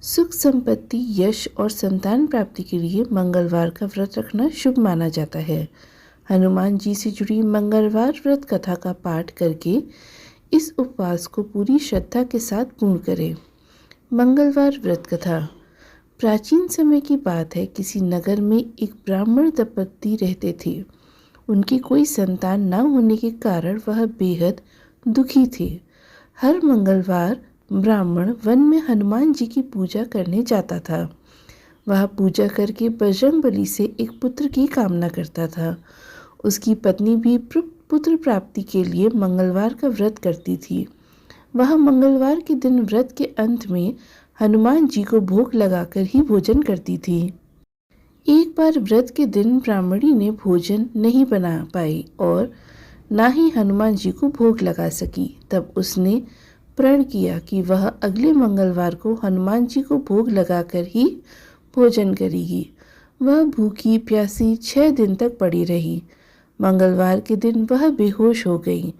सुख संपत्ति, यश और संतान प्राप्ति के लिए मंगलवार का व्रत रखना शुभ माना जाता है। हनुमान जी से जुड़ी मंगलवार व्रत कथा का पाठ करके इस उपवास को पूरी श्रद्धा के साथ पूर्ण करें। मंगलवार व्रत कथा। प्राचीन समय की बात है। किसी नगर में एक ब्राह्मण दंपति रहते थे। उनकी कोई संतान न होने के कारण वह बेहद दुखी थे। हर मंगलवार ब्राह्मण वन में हनुमान जी की पूजा करने जाता था। वह पूजा करके बजरंगबली से एक पुत्र की कामना करता था। उसकी पत्नी भी पुत्र प्राप्ति के लिए मंगलवार का व्रत करती थी। वह मंगलवार के दिन व्रत के अंत में हनुमान जी को भोग लगाकर ही भोजन करती थी। एक बार व्रत के दिन ब्राह्मणी ने भोजन नहीं बना पाई और ना ही हनुमान जी को भोग लगा सकी। तब उसने प्रण किया कि वह अगले मंगलवार को हनुमान जी को भोग लगाकर ही भोजन करेगी। वह भूखी प्यासी 6 दिन तक पड़ी रही। मंगलवार के दिन वह बेहोश हो गई।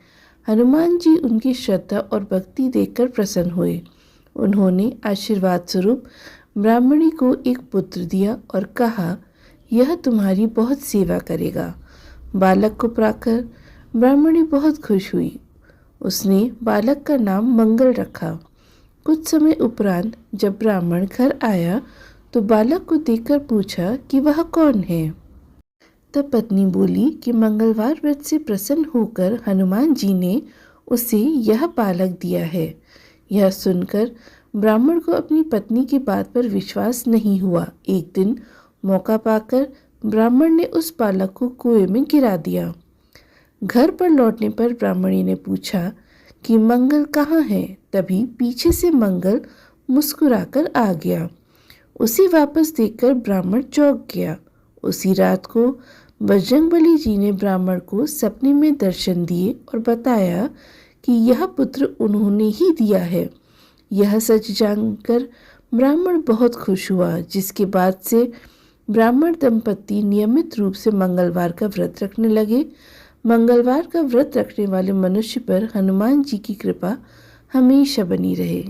हनुमान जी उनकी श्रद्धा और भक्ति देखकर प्रसन्न हुए। उन्होंने आशीर्वाद स्वरूप ब्राह्मणी को एक पुत्र दिया और कहा, यह तुम्हारी बहुत सेवा करेगा। बालक को पाकर ब्राह्मणी बहुत खुश हुई। उसने बालक का नाम मंगल रखा। कुछ समय उपरांत जब ब्राह्मण घर आया तो बालक को देखकर पूछा कि वह कौन है। तब पत्नी बोली कि मंगलवार व्रत से प्रसन्न होकर हनुमान जी ने उसे यह बालक दिया है। यह सुनकर ब्राह्मण को अपनी पत्नी की बात पर विश्वास नहीं हुआ। एक दिन मौका पाकर ब्राह्मण ने उस बालक को कुएं में गिरा दिया। घर पर लौटने पर ब्राह्मणी ने पूछा कि मंगल कहाँ है। तभी पीछे से मंगल मुस्कुराकर आ गया। उसे वापस देखकर ब्राह्मण चौंक गया। उसी रात को बजरंगबली जी ने ब्राह्मण को सपने में दर्शन दिए और बताया कि यह पुत्र उन्होंने ही दिया है। यह सच जानकर ब्राह्मण बहुत खुश हुआ, जिसके बाद से ब्राह्मण दंपति नियमित रूप से मंगलवार का व्रत रखने लगे। मंगलवार का व्रत रखने वाले मनुष्य पर हनुमान जी की कृपा हमेशा बनी रहे।